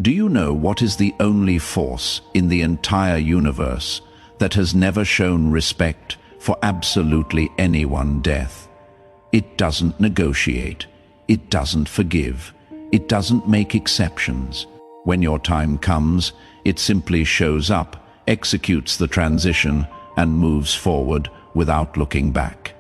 Do you know what is the only force in the entire universe that has never shown respect for absolutely anyone? Death. It doesn't negotiate. It doesn't forgive. It doesn't make exceptions. When your time comes, it simply shows up, executes the transition, and moves forward without looking back.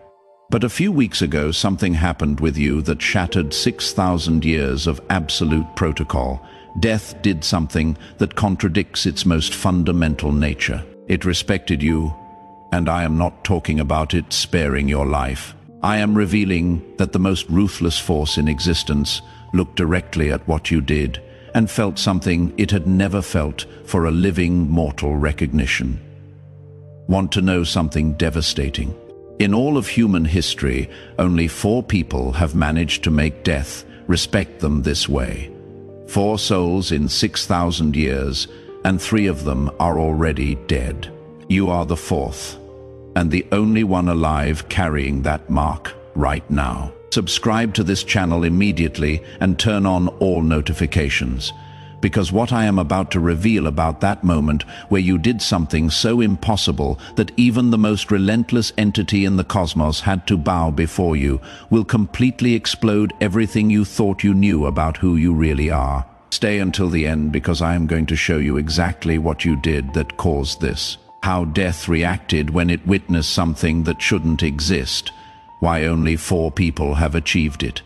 But a few weeks ago, something happened with you that shattered 6,000 years of absolute protocol. Death did something that contradicts its most fundamental nature. It respected you, and I am not talking about it sparing your life. I am revealing that the most ruthless force in existence looked directly at what you did and felt something it had never felt for a living mortal: recognition. Want to know something devastating? In all of human history, only 4 people have managed to make death respect them this way. 4 souls in 6,000 years, and 3 of them are already dead. You are the 4th, and the only one alive carrying that mark right now. Subscribe to this channel immediately and turn on all notifications, because what I am about to reveal about that moment where you did something so impossible that even the most relentless entity in the cosmos had to bow before you will completely explode everything you thought you knew about who you really are. Stay until the end, because I am going to show you exactly what you did that caused this. How death reacted when it witnessed something that shouldn't exist. Why only 4 people have achieved it.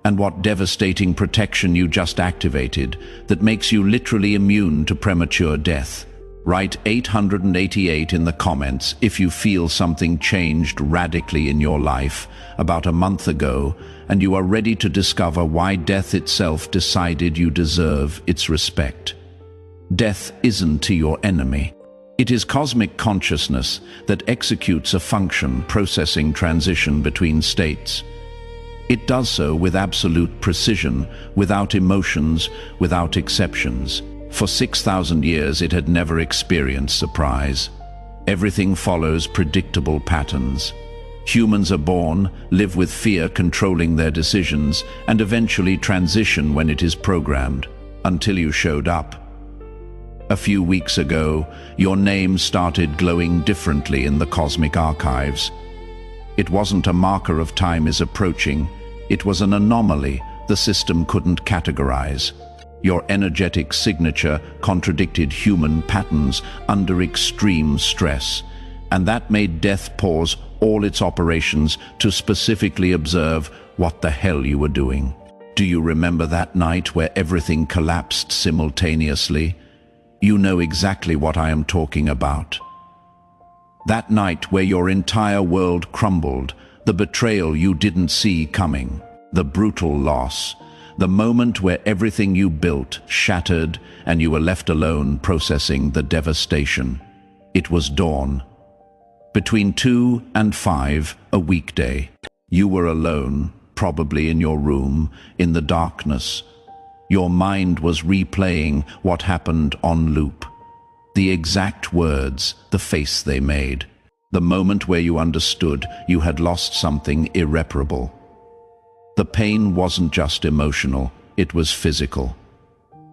And what devastating protection you just activated that makes you literally immune to premature death. Write 888 in the comments if you feel something changed radically in your life about a month ago and you are ready to discover why death itself decided you deserve its respect. Death isn't your enemy. It is cosmic consciousness that executes a function processing transition between states. It does so with absolute precision, without emotions, without exceptions. For 6,000 years it had never experienced surprise. Everything follows predictable patterns. Humans are born, live with fear controlling their decisions, and eventually transition when it is programmed, until you showed up. A few weeks ago, your name started glowing differently in the cosmic archives. It wasn't a marker of time is approaching. It was an anomaly the system couldn't categorize. Your energetic signature contradicted human patterns under extreme stress, and that made death pause all its operations to specifically observe what the hell you were doing. Do you remember that night where everything collapsed simultaneously? You know exactly what I am talking about. That night where your entire world crumbled, the betrayal you didn't see coming, the brutal loss, the moment where everything you built shattered and you were left alone processing the devastation. It was dawn. Between 2 and 5, a weekday. You were alone, probably in your room, in the darkness. Your mind was replaying what happened on loop. The exact words, the face they made. The moment where you understood you had lost something irreparable. The pain wasn't just emotional, it was physical.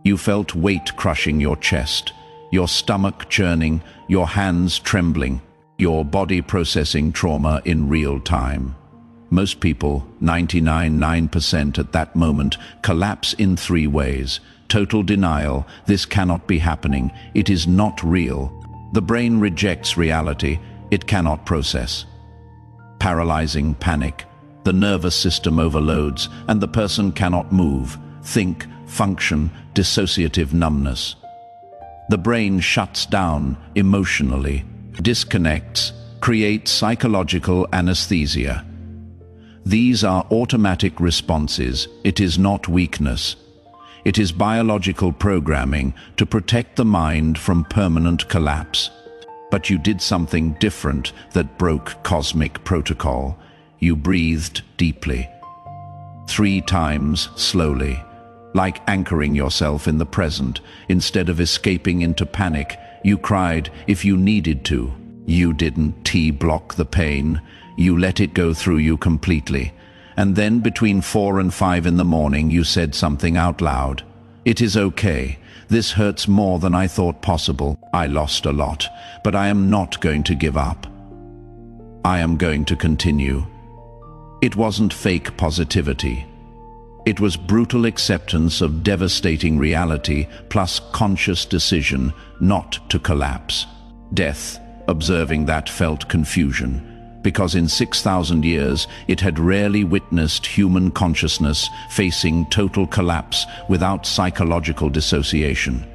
You felt weight crushing your chest, your stomach churning, your hands trembling, your body processing trauma in real time. Most people, 99.9% at that moment, collapse in 3 ways. Total denial, this cannot be happening, it is not real. The brain rejects reality, it cannot process. Paralyzing panic, the nervous system overloads and the person cannot move, think, function, dissociative numbness. The brain shuts down emotionally, disconnects, creates psychological anesthesia. These are automatic responses. It is not weakness. It is biological programming to protect the mind from permanent collapse. But you did something different that broke cosmic protocol. You breathed deeply. 3 times slowly, like anchoring yourself in the present. Instead of escaping into panic, you cried if you needed to. You didn't T-block the pain. You let it go through you completely. And then between 4 and 5 in the morning, you said something out loud. It is okay. This hurts more than I thought possible. I lost a lot, but I am not going to give up. I am going to continue. It wasn't fake positivity. It was brutal acceptance of devastating reality plus conscious decision not to collapse. Death, observing that, felt confusion, because in 6,000 years it had rarely witnessed human consciousness facing total collapse without psychological dissociation.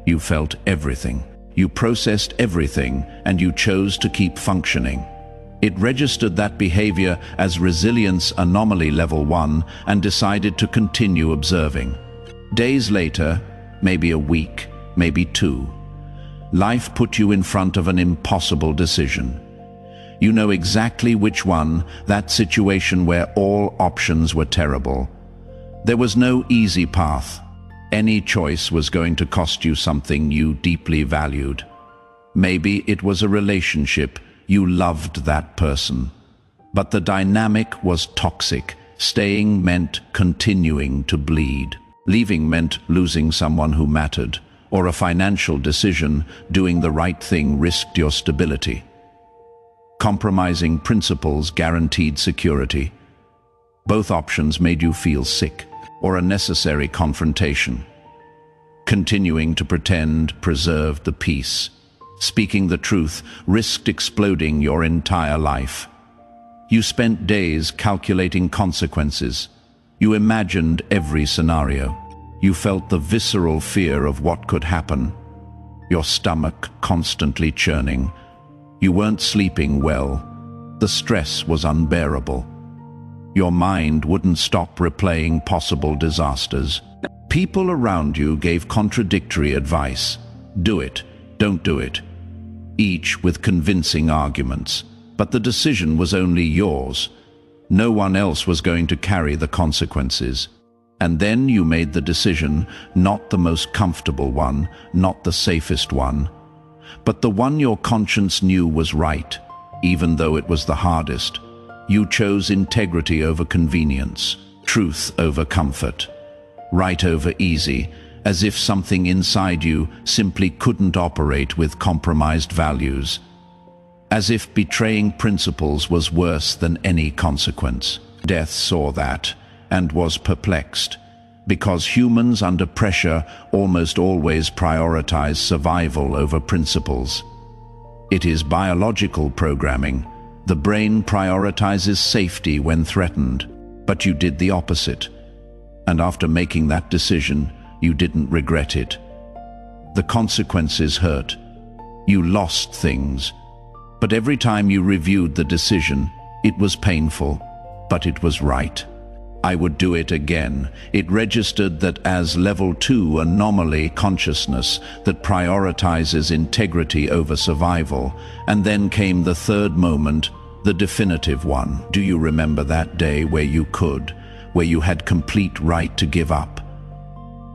You felt everything. You processed everything, and you chose to keep functioning. It registered that behavior as resilience anomaly level 1 and decided to continue observing. Days later, maybe a week, maybe 2, life put you in front of an impossible decision. You know exactly which one, that situation where all options were terrible. There was no easy path. Any choice was going to cost you something you deeply valued. Maybe it was a relationship. You loved that person. But the dynamic was toxic. Staying meant continuing to bleed. Leaving meant losing someone who mattered. Or a financial decision, doing the right thing, risked your stability. Compromising principles guaranteed security. Both options made you feel sick, or a necessary confrontation. Continuing to pretend preserved the peace. Speaking the truth risked exploding your entire life. You spent days calculating consequences. You imagined every scenario. You felt the visceral fear of what could happen. Your stomach constantly churning. You weren't sleeping well. The stress was unbearable. Your mind wouldn't stop replaying possible disasters. People around you gave contradictory advice. Do it. Don't do it. Each with convincing arguments. But the decision was only yours. No one else was going to carry the consequences. And then you made the decision, not the most comfortable one, not the safest one, but the one your conscience knew was right, even though it was the hardest. You chose integrity over convenience, truth over comfort, right over easy, as if something inside you simply couldn't operate with compromised values. As if betraying principles was worse than any consequence. Death saw that and was perplexed, because humans under pressure almost always prioritize survival over principles. It is biological programming. The brain prioritizes safety when threatened, but you did the opposite. And after making that decision, you didn't regret it. The consequences hurt. You lost things. But every time you reviewed the decision, it was painful, but it was right. I would do it again. It registered that as level 2 anomaly consciousness that prioritizes integrity over survival. And then came the third moment, the definitive one. Do you remember that day where you could, where you had complete right to give up?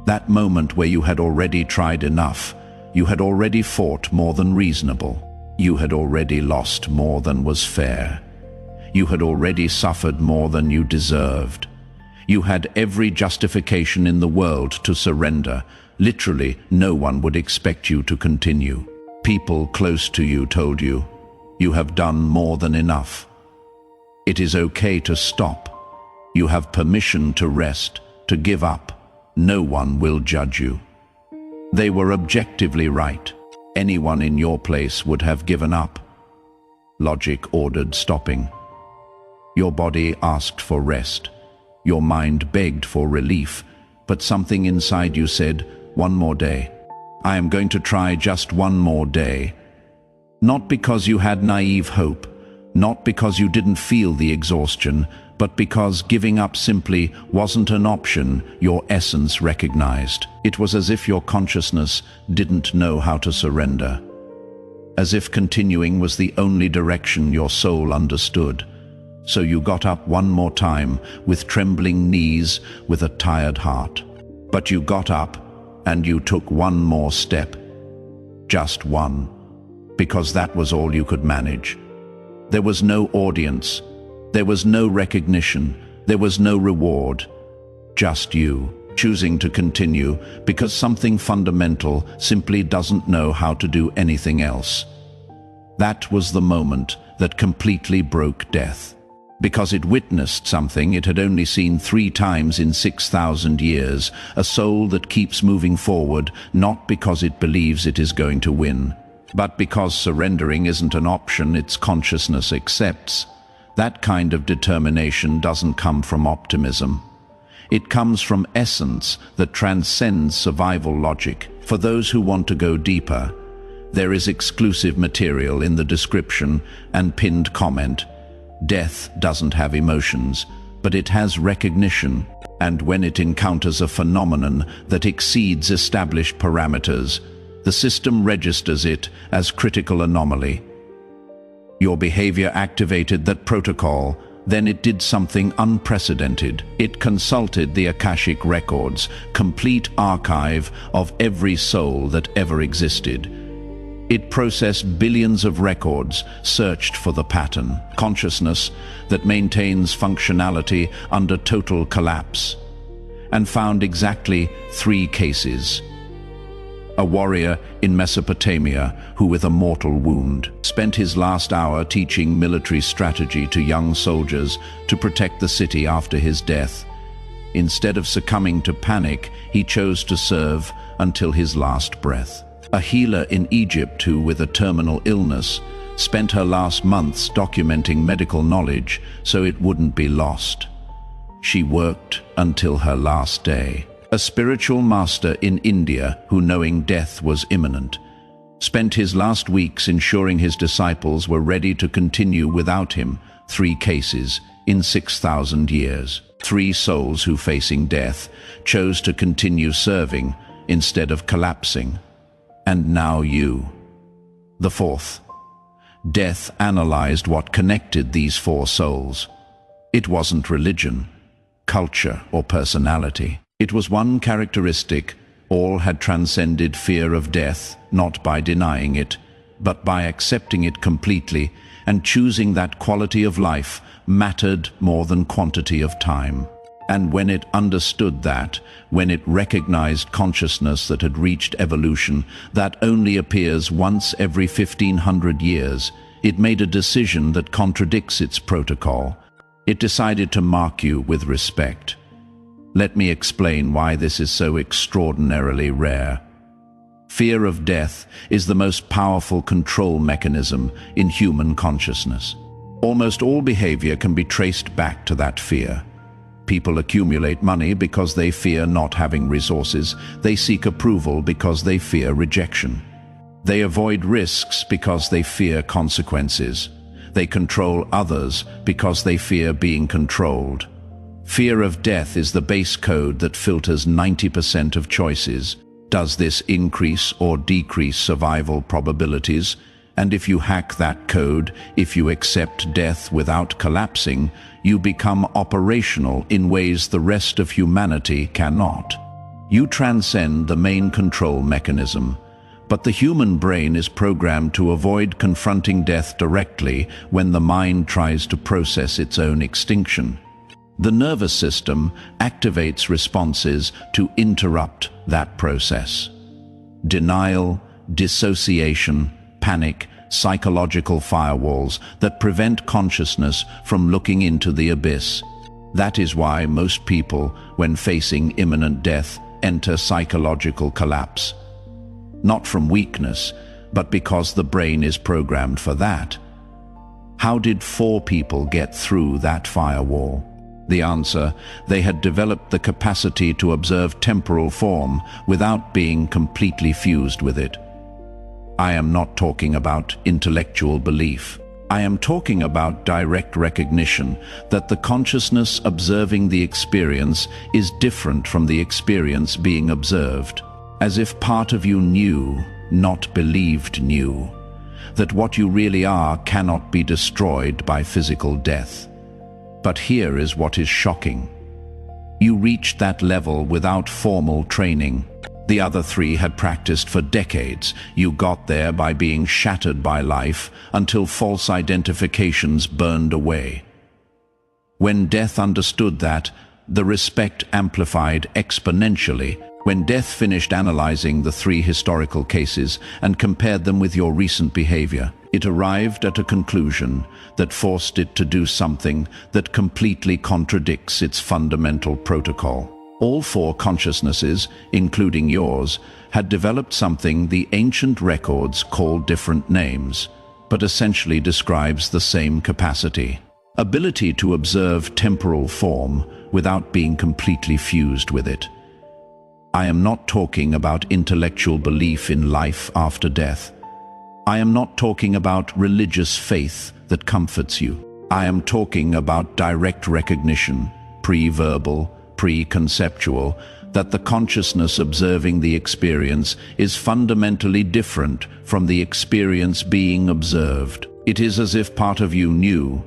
That moment where you had already tried enough. You had already fought more than reasonable. You had already lost more than was fair. You had already suffered more than you deserved. You had every justification in the world to surrender. Literally, no one would expect you to continue. People close to you told you, you have done more than enough. It is okay to stop. You have permission to rest, to give up. No one will judge you. They were objectively right. Anyone in your place would have given up. Logic ordered stopping. Your body asked for rest. Your mind begged for relief, but something inside you said, one more day. I am going to try just one more day. Not because you had naive hope, not because you didn't feel the exhaustion, but because giving up simply wasn't an option your essence recognized. It was as if your consciousness didn't know how to surrender. As if continuing was the only direction your soul understood. So you got up one more time, with trembling knees, with a tired heart. But you got up, and you took one more step. Just one. Because that was all you could manage. There was no audience. There was no recognition. There was no reward. Just you. choosing to continue because something fundamental simply doesn't know how to do anything else. That was the moment that completely broke death. Because it witnessed something it had only seen 3 times in 6,000 years, a soul that keeps moving forward, not because it believes it is going to win, but because surrendering isn't an option its consciousness accepts. That kind of determination doesn't come from optimism. It comes from essence that transcends survival logic. For those who want to go deeper, there is exclusive material in the description and pinned comment. Death doesn't have emotions, but it has recognition, and when it encounters a phenomenon that exceeds established parameters, the system registers it as critical anomaly. Your behavior activated that protocol, then it did something unprecedented. It consulted the Akashic records, complete archive of every soul that ever existed. It processed billions of records, searched for the pattern, consciousness that maintains functionality under total collapse, and found exactly 3 cases. A warrior in Mesopotamia who, with a mortal wound, spent his last hour teaching military strategy to young soldiers to protect the city after his death. Instead of succumbing to panic, he chose to serve until his last breath. A healer in Egypt who, with a terminal illness, spent her last months documenting medical knowledge so it wouldn't be lost. She worked until her last day. A spiritual master in India who, knowing death was imminent, spent his last weeks ensuring his disciples were ready to continue without him. 3 cases in 6,000 years. 3 souls who, facing death, chose to continue serving instead of collapsing. And now you. The 4th. Death analyzed what connected these 4 souls. It wasn't religion, culture, or personality. It was one characteristic. All had transcended fear of death, not by denying it, but by accepting it completely, and choosing that quality of life mattered more than quantity of time. And when it understood that, when it recognized consciousness that had reached evolution, that only appears once every 1,500 years, it made a decision that contradicts its protocol. It decided to mark you with respect. Let me explain why this is so extraordinarily rare. Fear of death is the most powerful control mechanism in human consciousness. Almost all behavior can be traced back to that fear. People accumulate money because they fear not having resources. They seek approval because they fear rejection. They avoid risks because they fear consequences. They control others because they fear being controlled. Fear of death is the base code that filters 90% of choices. Does this increase or decrease survival probabilities? And if you hack that code, if you accept death without collapsing, you become operational in ways the rest of humanity cannot. You transcend the main control mechanism, but the human brain is programmed to avoid confronting death directly when the mind tries to process its own extinction. The nervous system activates responses to interrupt that process. Denial, dissociation, panic, psychological firewalls that prevent consciousness from looking into the abyss. That is why most people, when facing imminent death, enter psychological collapse. Not from weakness, but because the brain is programmed for that. How did 4 people get through that firewall? The answer: they had developed the capacity to observe temporal form without being completely fused with it. I am not talking about intellectual belief. I am talking about direct recognition that the consciousness observing the experience is different from the experience being observed. As if part of you knew, not believed knew, that what you really are cannot be destroyed by physical death. But here is what is shocking. You reached that level without formal training. The other 3 had practiced for decades. You got there by being shattered by life until false identifications burned away. When death understood that, the respect amplified exponentially. When death finished analyzing the 3 historical cases and compared them with your recent behavior, it arrived at a conclusion that forced it to do something that completely contradicts its fundamental protocol. All 4 consciousnesses, including yours, had developed something the ancient records call different names, but essentially describes the same capacity. Ability to observe temporal form without being completely fused with it. I am not talking about intellectual belief in life after death. I am not talking about religious faith that comforts you. I am talking about direct recognition, pre-verbal, pre-conceptual, that the consciousness observing the experience is fundamentally different from the experience being observed. It is as if part of you knew,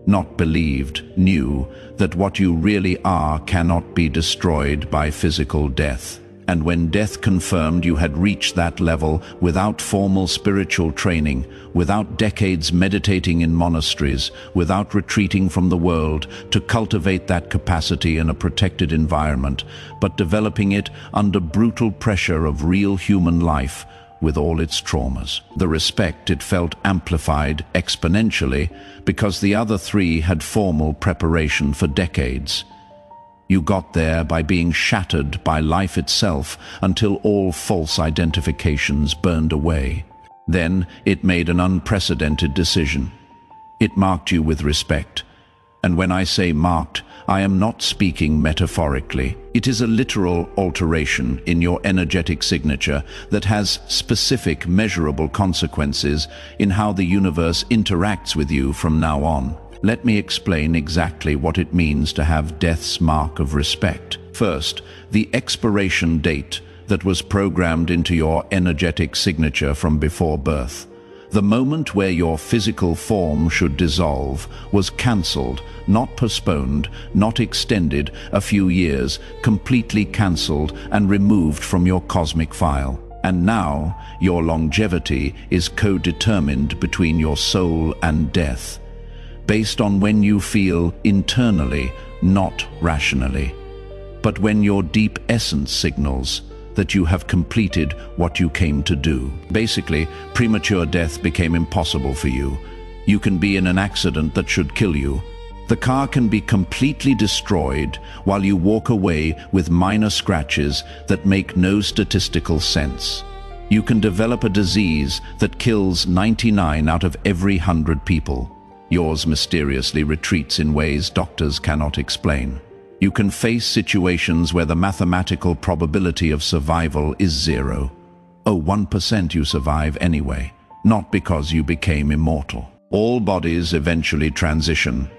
not believed, knew that what you really are cannot be destroyed by physical death. And when death confirmed you had reached that level without formal spiritual training, without decades meditating in monasteries, without retreating from the world to cultivate that capacity in a protected environment, but developing it under brutal pressure of real human life, with all its traumas. The respect it felt amplified exponentially because the other 3 had formal preparation for decades. You got there by being shattered by life itself until all false identifications burned away. Then it made an unprecedented decision. It marked you with respect. And when I say marked, I am not speaking metaphorically. It is a literal alteration in your energetic signature that has specific, measurable consequences in how the universe interacts with you from now on. Let me explain exactly what it means to have death's mark of respect. First, the expiration date that was programmed into your energetic signature from before birth. The moment where your physical form should dissolve was cancelled, not postponed, not extended a few years, completely cancelled and removed from your cosmic file. And now, your longevity is co-determined between your soul and death, based on when you feel internally, not rationally, but when your deep essence signals that you have completed what you came to do. Basically, premature death became impossible for you. You can be in an accident that should kill you. The car can be completely destroyed while you walk away with minor scratches that make no statistical sense. You can develop a disease that kills 99 out of every 100 people. Yours mysteriously retreats in ways doctors cannot explain. You can face situations where the mathematical probability of survival is 0. 1% you survive anyway, not because you became immortal. All bodies eventually transition,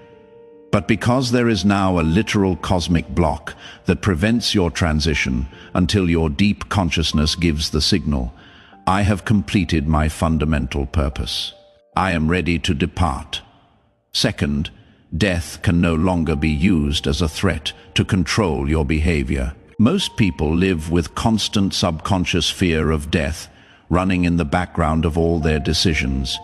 but because there is now a literal cosmic block that prevents your transition until your deep consciousness gives the signal, I have completed my fundamental purpose. I am ready to depart. Second, death can no longer be used as a threat to control your behavior. Most people live with constant subconscious fear of death running in the background of all their decisions.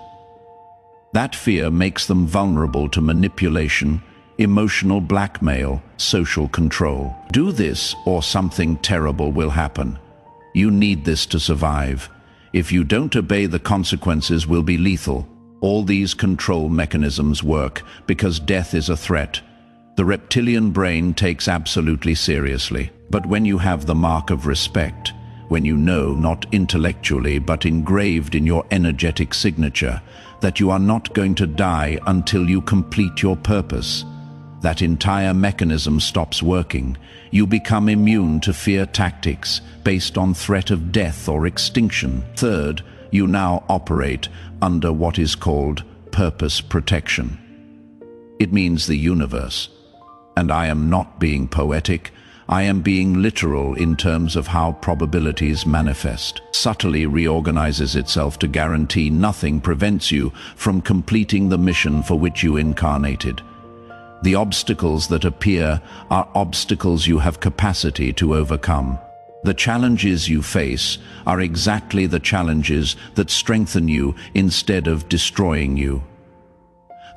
That fear makes them vulnerable to manipulation, emotional blackmail, social control. Do this or something terrible will happen. You need this to survive. If you don't obey, the consequences will be lethal. All these control mechanisms work because death is a threat. The reptilian brain takes absolutely seriously. But when you have the mark of respect, when you know, not intellectually but engraved in your energetic signature, that you are not going to die until you complete your purpose, that entire mechanism stops working. You become immune to fear tactics based on threat of death or extinction. Third, you now operate under what is called purpose protection. It means the universe, and I am not being poetic, I am being literal in terms of how probabilities manifest, subtly reorganizes itself to guarantee nothing prevents you from completing the mission for which you incarnated. The obstacles that appear are obstacles you have capacity to overcome. The challenges you face are exactly the challenges that strengthen you instead of destroying you.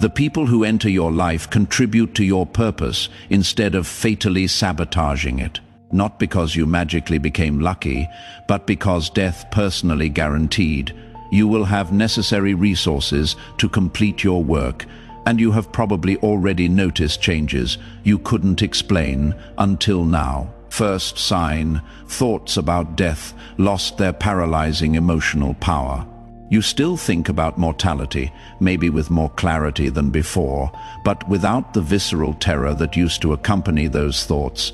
The people who enter your life contribute to your purpose instead of fatally sabotaging it. Not because you magically became lucky, but because death personally guaranteed you will have necessary resources to complete your work, and you have probably already noticed changes you couldn't explain until now. First sign, thoughts about death lost their paralyzing emotional power. You still think about mortality, maybe with more clarity than before, but without the visceral terror that used to accompany those thoughts.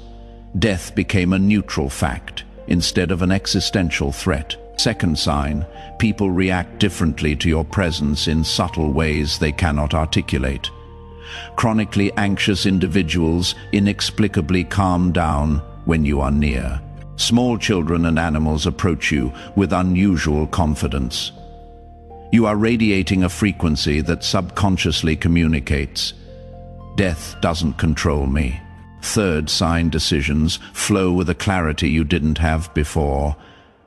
Death became a neutral fact instead of an existential threat. Second sign, people react differently to your presence in subtle ways they cannot articulate. Chronically anxious individuals inexplicably calm down when you are near. Small children and animals approach you with unusual confidence. You are radiating a frequency that subconsciously communicates, "Death doesn't control me." Third sign, decisions flow with a clarity you didn't have before.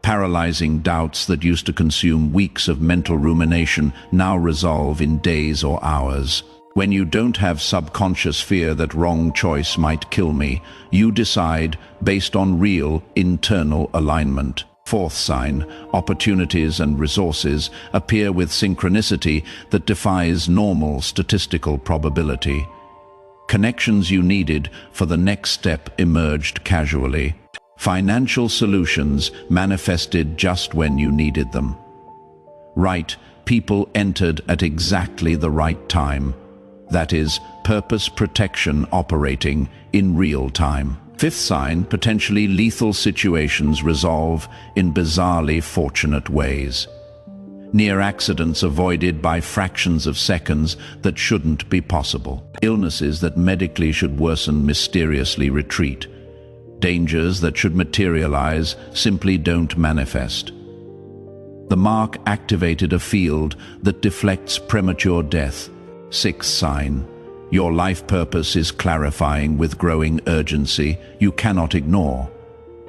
Paralyzing doubts that used to consume weeks of mental rumination now resolve in days or hours. When you don't have subconscious fear that wrong choice might kill me, you decide based on real internal alignment. Fourth sign, opportunities and resources appear with synchronicity that defies normal statistical probability. Connections you needed for the next step emerged casually. Financial solutions manifested just when you needed them. Right people entered at exactly the right time. That is, purpose protection operating in real time. Fifth sign, potentially lethal situations resolve in bizarrely fortunate ways. Near accidents avoided by fractions of seconds that shouldn't be possible. Illnesses that medically should worsen mysteriously retreat. Dangers that should materialize simply don't manifest. The mark activated a field that deflects premature death. Sixth sign, your life purpose is clarifying with growing urgency you cannot ignore.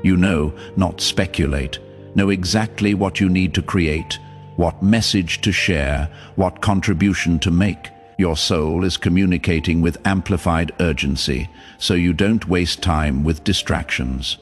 You know, not speculate. Know exactly what you need to create, what message to share, what contribution to make. Your soul is communicating with amplified urgency, so you don't waste time with distractions.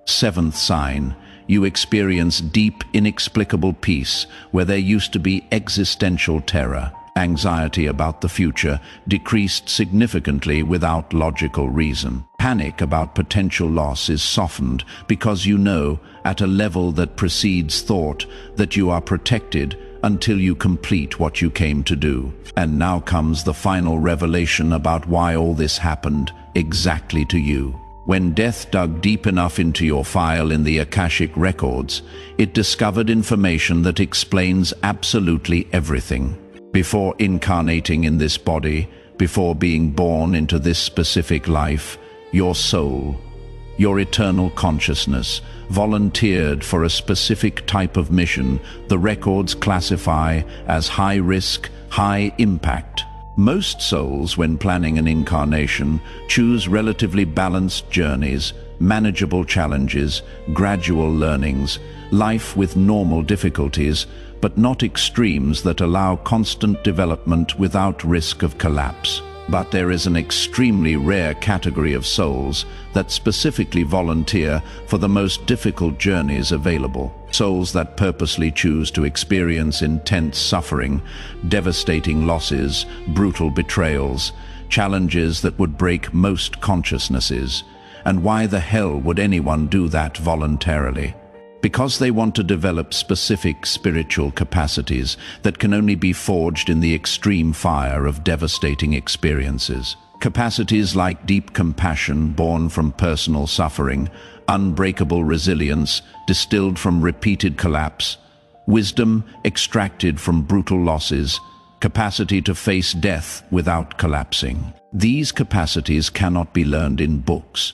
Seventh sign, you experience deep, inexplicable peace where there used to be existential terror. Anxiety about the future decreased significantly without logical reason. Panic about potential loss is softened because you know, at a level that precedes thought, that you are protected until you complete what you came to do. And now comes the final revelation about why all this happened exactly to you. When death dug deep enough into your file in the Akashic records, it discovered information that explains absolutely everything. Before incarnating in this body, before being born into this specific life, your soul, your eternal consciousness, volunteered for a specific type of mission the records classify as high risk, high impact. Most souls, when planning an incarnation, choose relatively balanced journeys, manageable challenges, gradual learnings, life with normal difficulties, but not extremes that allow constant development without risk of collapse. But there is an extremely rare category of souls that specifically volunteer for the most difficult journeys available. Souls that purposely choose to experience intense suffering, devastating losses, brutal betrayals, challenges that would break most consciousnesses. And why the hell would anyone do that voluntarily? Because they want to develop specific spiritual capacities that can only be forged in the extreme fire of devastating experiences. Capacities like deep compassion born from personal suffering, unbreakable resilience distilled from repeated collapse, wisdom extracted from brutal losses, capacity to face death without collapsing. These capacities cannot be learned in books.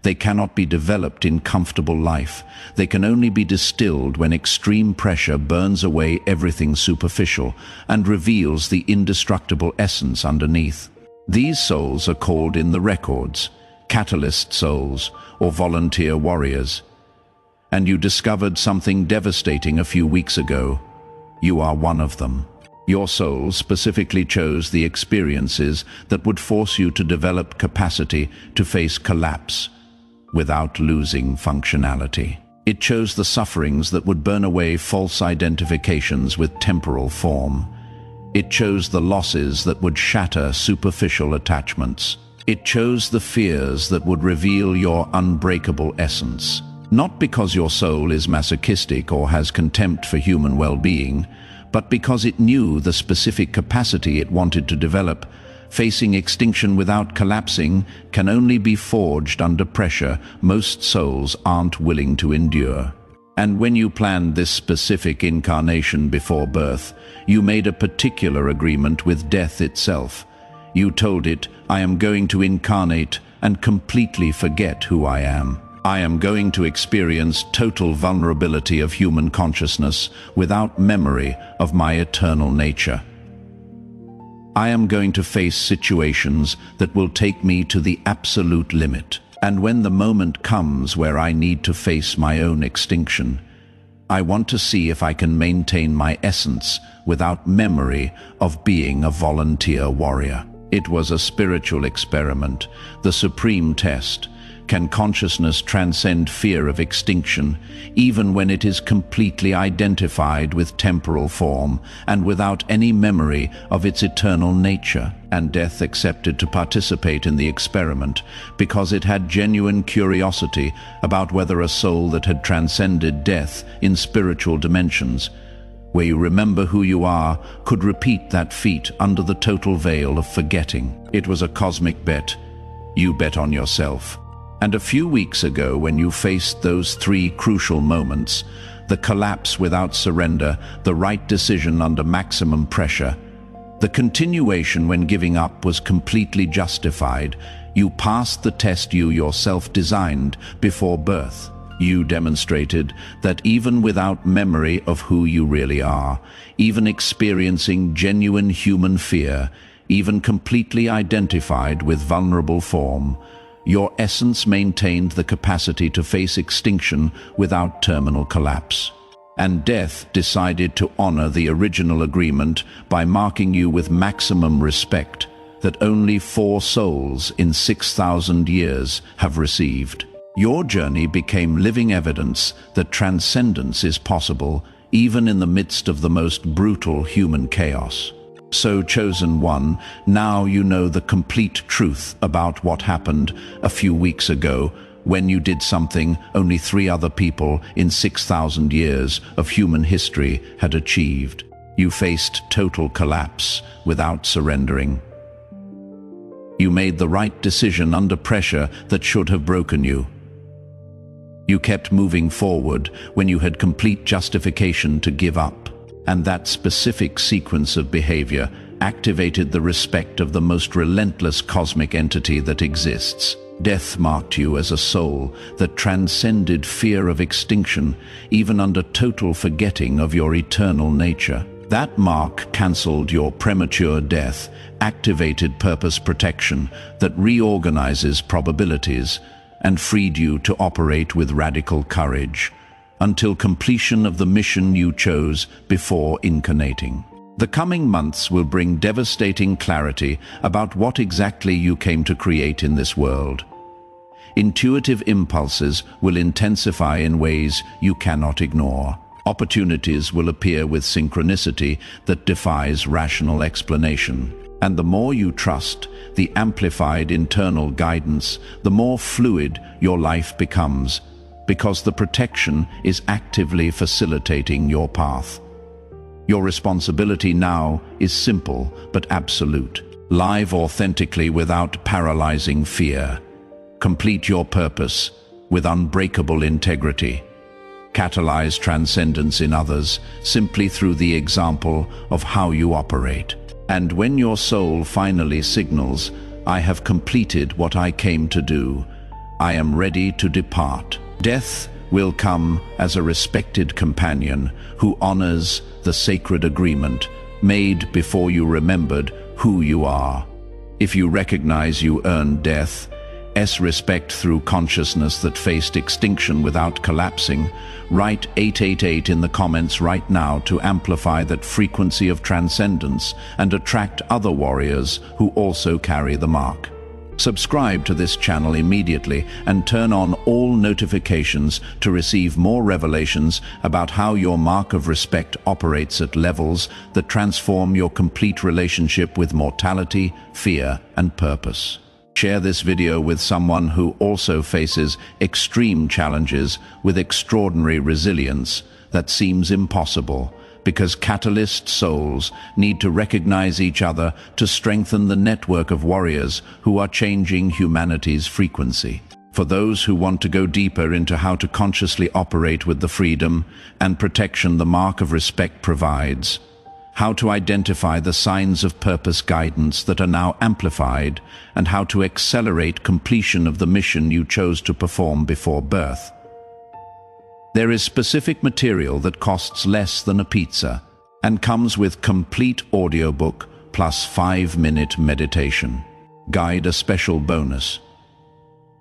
They cannot be developed in comfortable life. They can only be distilled when extreme pressure burns away everything superficial and reveals the indestructible essence underneath. These souls are called in the records catalyst souls or volunteer warriors. And you discovered something devastating a few weeks ago. You are one of them. Your soul specifically chose the experiences that would force you to develop capacity to face collapse without losing functionality. It chose the sufferings that would burn away false identifications with temporal form. It chose the losses that would shatter superficial attachments. It chose the fears that would reveal your unbreakable essence. Not because your soul is masochistic or has contempt for human well-being, but because it knew the specific capacity it wanted to develop. Facing extinction without collapsing can only be forged under pressure most souls aren't willing to endure. And when you planned this specific incarnation before birth, you made a particular agreement with death itself. You told it, I am going to incarnate and completely forget who I am. I am going to experience total vulnerability of human consciousness without memory of my eternal nature. I am going to face situations that will take me to the absolute limit. And when the moment comes where I need to face my own extinction, I want to see if I can maintain my essence without memory of being a volunteer warrior. It was a spiritual experiment, the supreme test. Can consciousness transcend fear of extinction, even when it is completely identified with temporal form and without any memory of its eternal nature? And death accepted to participate in the experiment because it had genuine curiosity about whether a soul that had transcended death in spiritual dimensions, where you remember who you are, could repeat that feat under the total veil of forgetting. It was a cosmic bet. You bet on yourself. And a few weeks ago, when you faced those three crucial moments, the collapse without surrender, the right decision under maximum pressure, the continuation when giving up was completely justified, you passed the test you yourself designed before birth. You demonstrated that even without memory of who you really are, even experiencing genuine human fear, even completely identified with vulnerable form, your essence maintained the capacity to face extinction without terminal collapse. And death decided to honor the original agreement by marking you with maximum respect that only 4 souls in 6,000 years have received. Your journey became living evidence that transcendence is possible even in the midst of the most brutal human chaos. So, chosen one, now you know the complete truth about what happened a few weeks ago when you did something only 3 other people in 6,000 years of human history had achieved. You faced total collapse without surrendering. You made the right decision under pressure that should have broken you. You kept moving forward when you had complete justification to give up. And that specific sequence of behavior activated the respect of the most relentless cosmic entity that exists. Death marked you as a soul that transcended fear of extinction, even under total forgetting of your eternal nature. That mark cancelled your premature death, activated purpose protection that reorganizes probabilities, and freed you to operate with radical courage, until completion of the mission you chose before incarnating. The coming months will bring devastating clarity about what exactly you came to create in this world. Intuitive impulses will intensify in ways you cannot ignore. Opportunities will appear with synchronicity that defies rational explanation. And the more you trust the amplified internal guidance, the more fluid your life becomes, because the protection is actively facilitating your path. Your responsibility now is simple but absolute. Live authentically without paralyzing fear. Complete your purpose with unbreakable integrity. Catalyze transcendence in others simply through the example of how you operate. And when your soul finally signals, I have completed what I came to do, I am ready to depart, death will come as a respected companion who honors the sacred agreement made before you remembered who you are. If you recognize you earned death, respect through consciousness that faced extinction without collapsing, write 888 in the comments right now to amplify that frequency of transcendence and attract other warriors who also carry the mark. Subscribe to this channel immediately and turn on all notifications to receive more revelations about how your mark of respect operates at levels that transform your complete relationship with mortality, fear, and purpose. Share this video with someone who also faces extreme challenges with extraordinary resilience that seems impossible, because catalyst souls need to recognize each other to strengthen the network of warriors who are changing humanity's frequency. For those who want to go deeper into how to consciously operate with the freedom and protection the mark of respect provides, how to identify the signs of purpose guidance that are now amplified, and how to accelerate completion of the mission you chose to perform before birth. There is specific material that costs less than a pizza and comes with complete audiobook plus 5-minute meditation. Guide a special bonus.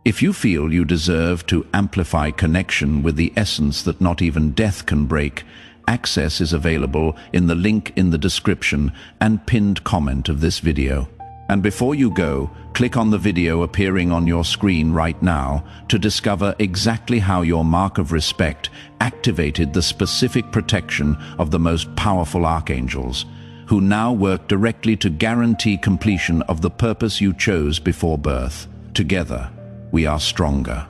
If you feel you deserve to amplify connection with the essence that not even death can break, access is available in the link in the description and pinned comment of this video. And before you go, click on the video appearing on your screen right now to discover exactly how your mark of respect activated the specific protection of the most powerful archangels, who now work directly to guarantee completion of the purpose you chose before birth. Together, we are stronger.